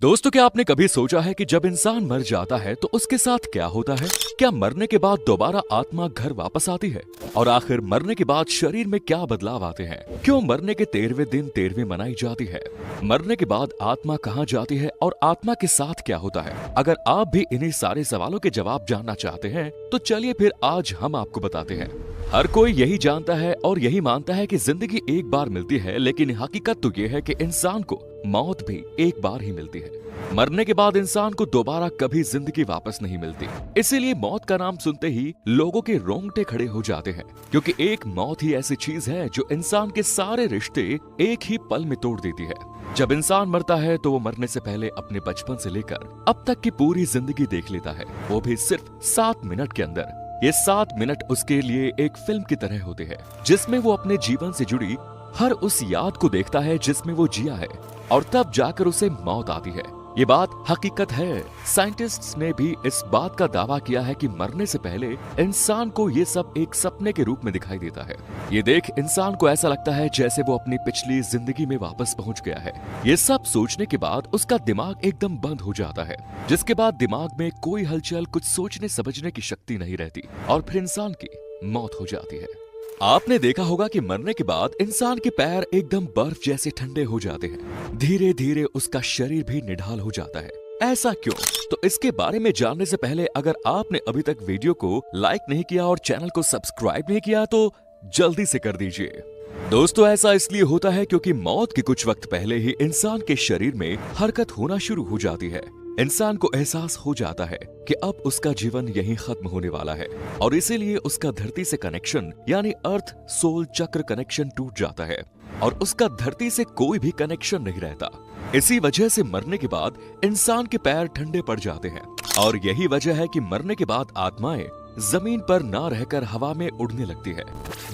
दोस्तों, क्या आपने कभी सोचा है कि जब इंसान मर जाता है तो उसके साथ क्या होता है? क्या मरने के बाद दोबारा आत्मा घर वापस आती है? और आखिर मरने के बाद शरीर में क्या बदलाव आते हैं? क्यों मरने के 13वें दिन 13वीं मनाई जाती है? मरने के बाद आत्मा कहाँ जाती है और आत्मा के साथ क्या होता है? अगर आप भी इन्हीं सारे सवालों के जवाब जानना चाहते हैं तो चलिए फिर आज हम आपको बताते हैं। हर कोई यही जानता है और यही मानता है कि जिंदगी एक बार मिलती है, लेकिन हकीकत तो ये है कि इंसान को मौत भी एक बार ही मिलती है। मरने के बाद इंसान को दोबारा कभी जिंदगी वापस नहीं मिलती। इसीलिए मौत का नाम सुनते ही लोगों के रोंगटे खड़े हो जाते हैं, क्योंकि एक मौत ही ऐसी चीज है जो इंसान के सारे रिश्ते एक ही पल में तोड़ देती है। जब इंसान मरता है तो वो मरने से पहले अपने बचपन से लेकर अब तक की पूरी जिंदगी देख लेता है, वो भी सिर्फ 7 मिनट के अंदर। ये 7 मिनट उसके लिए एक फिल्म की तरह होते हैं, जिसमें वो अपने जीवन से जुड़ी हर उस याद को देखता है जिसमें वो जिया है, और तब जाकर उसे मौत आती है। ये बात हकीकत है। साइंटिस्ट्स ने भी इस बात का दावा किया है कि मरने से पहले इंसान को ये सब एक सपने के रूप में दिखाई देता है। ये देख इंसान को ऐसा लगता है जैसे वो अपनी पिछली जिंदगी में वापस पहुंच गया है। ये सब सोचने के बाद उसका दिमाग एकदम बंद हो जाता है, जिसके बाद दिमाग में कोई हलचल, कुछ सोचने समझने की शक्ति नहीं रहती, और फिर इंसान की मौत हो जाती है। आपने देखा होगा कि मरने के बाद इंसान के पैर एकदम बर्फ जैसे ठंडे हो जाते हैं। धीरे धीरे उसका शरीर भी निढाल हो जाता है। ऐसा क्यों? तो इसके बारे में जानने से पहले अगर आपने अभी तक वीडियो को लाइक नहीं किया और चैनल को सब्सक्राइब नहीं किया तो जल्दी से कर दीजिए। दोस्तों, ऐसा इसलिए होता है क्योंकि मौत के कुछ वक्त पहले ही इंसान के शरीर में हरकत होना शुरू हो जाती है। इंसान को एहसास हो जाता है कि अब उसका जीवन यहीं खत्म होने वाला है, और इसीलिए उसका धरती से कनेक्शन यानी अर्थ सोल चक्र कनेक्शन टूट जाता है, और उसका धरती से कोई भी कनेक्शन नहीं रहता। इसी वजह से मरने के बाद इंसान के पैर ठंडे पड़ जाते हैं, और यही वजह है कि मरने के बाद आत्माएं जमीन पर ना रहकर हवा में उड़ने लगती है।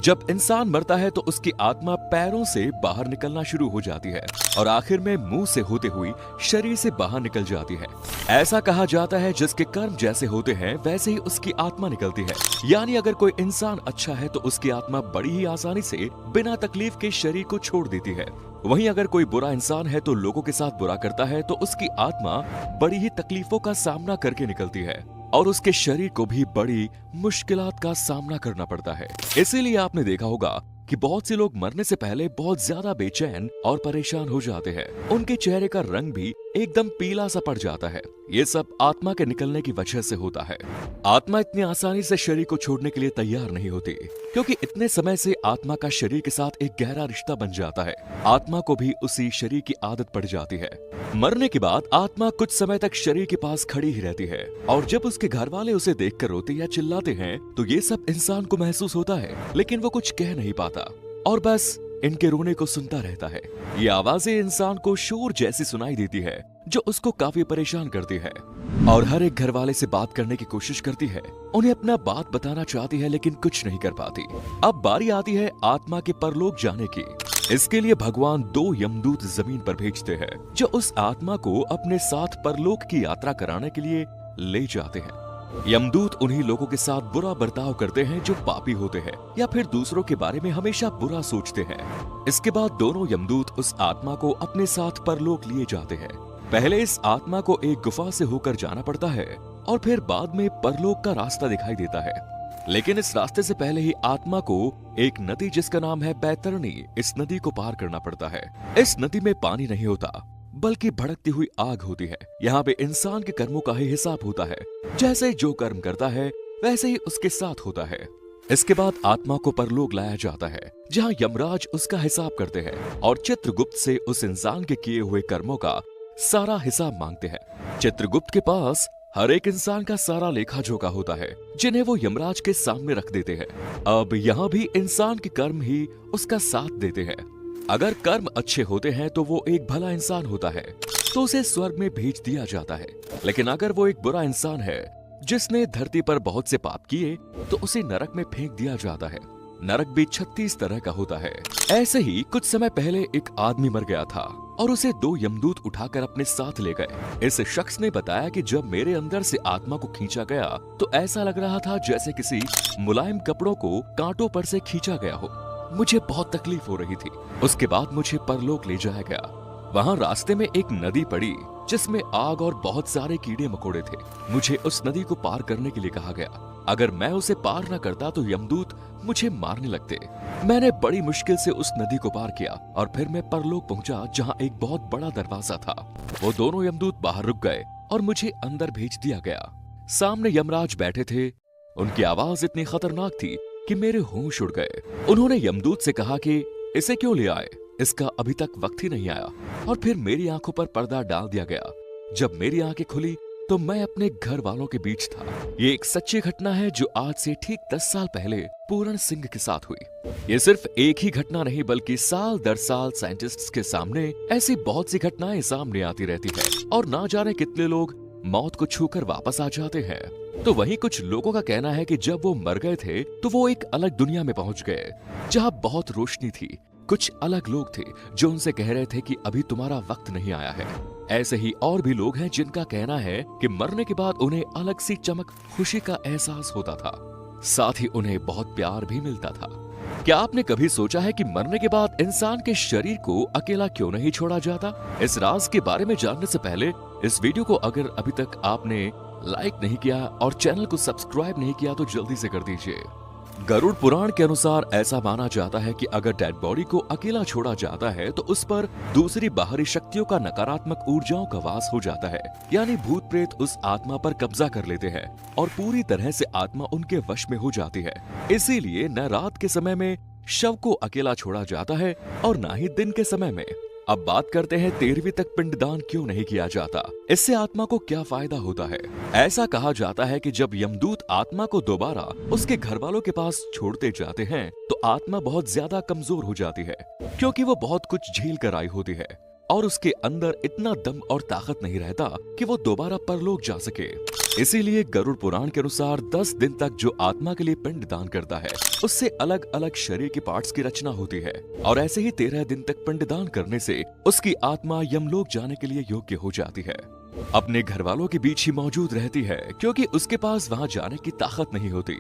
जब इंसान मरता है तो उसकी आत्मा पैरों से बाहर निकलना शुरू हो जाती है, और आखिर में मुंह से होते हुई शरीर से बाहर निकल जाती है। ऐसा कहा जाता है जिसके कर्म जैसे होते हैं वैसे ही उसकी आत्मा निकलती है। यानी अगर कोई इंसान अच्छा है तो उसकी आत्मा बड़ी ही आसानी से बिना तकलीफ के शरीर को छोड़ देती है। वहीं अगर कोई बुरा इंसान है तो लोगों के साथ बुरा करता है तो उसकी आत्मा बड़ी ही तकलीफों का सामना करके निकलती है, और उसके शरीर को भी बड़ी मुश्किलात का सामना करना पड़ता है। इसीलिए आपने देखा होगा कि बहुत से लोग मरने से पहले बहुत ज्यादा बेचैन और परेशान हो जाते हैं। उनके चेहरे का रंग भी एकदम पीला सा पड़ जाता है। ये सब आत्मा के निकलने की वजह से होता है। आत्मा इतनी आसानी से शरीर को छोड़ने के लिए तैयार नहीं होती, क्योंकि इतने समय से आत्मा का शरीर के साथ एक गहरा रिश्ता बन जाता है। आत्मा को भी उसी शरीर की आदत पड़ जाती है। मरने के बाद आत्मा कुछ समय तक शरीर के पास खड़ी ही रहती है, और जब उसके घर वाले उसे देखकर रोते या चिल्लाते हैं तो ये सब इंसान को महसूस होता है, लेकिन वो कुछ कह नहीं पाता और बस इनके रोने को सुनता रहता है। ये आवाजें इंसान को शोर जैसी सुनाई देती है, जो उसको काफी परेशान करती है, और हर एक घर वाले से बात करने की कोशिश करती है। उन्हें अपना बात बताना चाहती है, लेकिन कुछ नहीं कर पाती। अब बारी आती है आत्मा के परलोक जाने की। इसके लिए भगवान 2 यमदूत जमीन पर भेजते हैं, जो उस आत्मा को अपने साथ परलोक की यात्रा कराने के लिए ले जाते हैं। यमदूत उन्हीं लोगों के साथ बुरा बर्ताव करते हैं जो पापी होते हैं या फिर दूसरों के बारे में हमेशा बुरा सोचते हैं। इसके बाद दोनों यमदूत उस आत्मा को अपने साथ परलोक लिए जाते हैं। पहले इस आत्मा को एक गुफा से होकर जाना पड़ता है, और फिर बाद में परलोक का रास्ता दिखाई देता है। लेकिन इस रास्ते से पहले ही आत्मा को एक नदी जिसका नाम है बैतरणी, इस नदी को पार करना पड़ता है। इस नदी में पानी नहीं होता, बल्कि भड़कती हुई आग होती है। यहाँ पे इंसान के कर्मों का ही हिसाब होता है। जैसे जो कर्म करता है वैसे ही उसके साथ होता है। इसके बाद आत्मा को परलोक लाया जाता है, जहाँ यमराज उसका हिसाब करते हैं और चित्रगुप्त से उस इंसान के किए हुए कर्मों का सारा हिसाब मांगते हैं। चित्रगुप्त के पास हर एक इंसान का सारा लेखा जोखा होता है, जिन्हें वो यमराज के सामने रख देते हैं। अब यहाँ भी इंसान के कर्म ही उसका साथ देते हैं। अगर कर्म अच्छे होते हैं तो वो एक भला इंसान होता है, तो उसे स्वर्ग में भेज दिया जाता है। लेकिन अगर वो एक बुरा इंसान है जिसने धरती पर बहुत से पाप किए, तो उसे नरक में फेंक दिया जाता है। नरक भी 36 तरह का होता है। ऐसे ही कुछ समय पहले एक आदमी मर गया था, और उसे 2 यमदूत उठाकर अपने साथ ले गए। इस शख्स ने बताया कि जब मेरे अंदर से आत्मा को खींचा गया तो ऐसा लग रहा था जैसे किसी मुलायम कपड़ों को कांटों पर से खींचा गया हो। मुझे बहुत तकलीफ हो रही थी। उसके बाद मुझे परलोक ले जाया गया। वहाँ रास्ते में एक नदी पड़ी, जिसमें आग और बहुत सारे कीड़े मकोड़े थे। मुझे उस नदी को पार करने के लिए कहा गया। अगर मैं उसे पार न करता तो यमदूत मुझे मारने लगते। मैंने बड़ी मुश्किल से उस नदी को पार किया और फिर मैं परलोक पहुंचा, जहां एक बहुत बड़ा दरवाजा था। वो दोनों यमदूत बाहर रुक गए और मुझे अंदर भेज दिया गया। सामने यमराज बैठे थे। उनकी आवाज इतनी खतरनाक थी कि मेरे होश उड़ गए। उन्होंने यमदूत से कहा कि इसे क्यों ले आए, इसका अभी तक वक्त ही नहीं आया। और फिर मेरी आंखों पर पर्दा डाल दिया गया। जब मेरी आंखें खुली तो मैं अपने घर वालों के बीच था। ये एक सच्ची घटना है जो आज से ठीक 10 साल पहले पूरण सिंह के साथ हुई। ये सिर्फ एक ही घटना नहीं, बल्कि साल दर साल साइंटिस्ट्स के सामने ऐसी बहुत सी घटनाएं सामने आती रहती है और ना जाने कितने लोग मौत को छूकर वापस आ जाते हैं। तो वहीं कुछ लोगों का कहना है कि जब वो मर गए थे तो वो एक अलग दुनिया में पहुंच गए, जहां बहुत रोशनी थी। कुछ अलग लोग थे जो उनसे कह रहे थे कि अभी तुम्हारा वक्त नहीं आया है। ऐसे ही और भी लोग हैं जिनका कहना है कि मरने के बाद उन्हें अलग सी चमक, खुशी का एहसास होता था। साथ ही उन्हें बहुत प्यार भी मिलता था। क्या आपने कभी सोचा है कि मरने के बाद इंसान के शरीर को अकेला क्यों नहीं छोड़ा जाता? इस राज के बारे में जानने से पहले इस वीडियो को अगर अभी तक आपने लाइक नहीं किया और चैनल को सब्सक्राइब नहीं किया तो जल्दी से कर दीजिए। गरुड़ पुराण के अनुसार ऐसा माना जाता है कि अगर डेड बॉडी को अकेला छोड़ा जाता है तो उस पर दूसरी बाहरी शक्तियों का नकारात्मक ऊर्जाओं का वास हो जाता है, यानी भूत प्रेत उस आत्मा पर कब्जा कर लेते हैं और पूरी तरह से आत्मा उनके वश में हो जाती है। इसीलिए न रात के समय में शव को अकेला छोड़ा जाता है और न ही दिन के समय में। अब बात करते हैं 13वीं तक पिंडदान क्यों नहीं किया जाता, इससे आत्मा को क्या फायदा होता है। ऐसा कहा जाता है कि जब यमदूत आत्मा को दोबारा उसके घर वालों के पास छोड़ते जाते हैं तो आत्मा बहुत ज्यादा कमजोर हो जाती है, क्योंकि वो बहुत कुछ झेल कर आई होती है और उसके अंदर इतना दम और ताकत नहीं रहता कि वो दोबारा परलोक जा सके। इसीलिए गरुड़ पुराण के अनुसार 10 दिन तक जो आत्मा के लिए पिंड दान करता है उससे अलग अलग शरीर के पार्ट्स की रचना होती है और ऐसे ही 13 दिन तक पिंड दान करने से उसकी आत्मा यमलोक जाने के लिए योग्य हो जाती है। अपने घर वालों के बीच ही मौजूद रहती है, क्योंकि उसके पास वहां जाने की ताकत नहीं होती।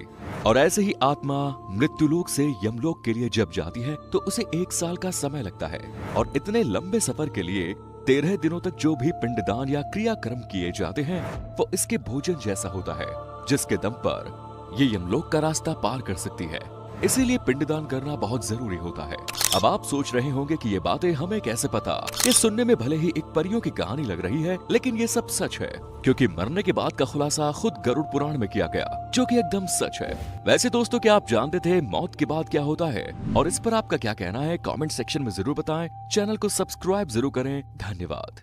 और ऐसे ही आत्मा मृत्युलोक से यमलोक के लिए जब जाती है तो उसे 1 साल का समय लगता है और इतने लंबे सफर के लिए 13 दिनों तक जो भी पिंडदान या क्रियाक्रम किए जाते हैं वो इसके भोजन जैसा होता है, जिसके दम पर ये यमलोक का रास्ता पार कर सकती है। इसीलिए पिंडदान करना बहुत जरूरी होता है। अब आप सोच रहे होंगे कि ये बातें हमें कैसे पता? ये सुनने में भले ही एक परियों की कहानी लग रही है, लेकिन ये सब सच है, क्योंकि मरने के बाद का खुलासा खुद गरुड़ पुराण में किया गया, जो कि एकदम सच है। वैसे दोस्तों, क्या आप जानते थे मौत के बाद क्या होता है? और इस पर आपका क्या कहना है कमेंट सेक्शन में जरूर बताएं। चैनल को सब्सक्राइब जरूर करें। धन्यवाद।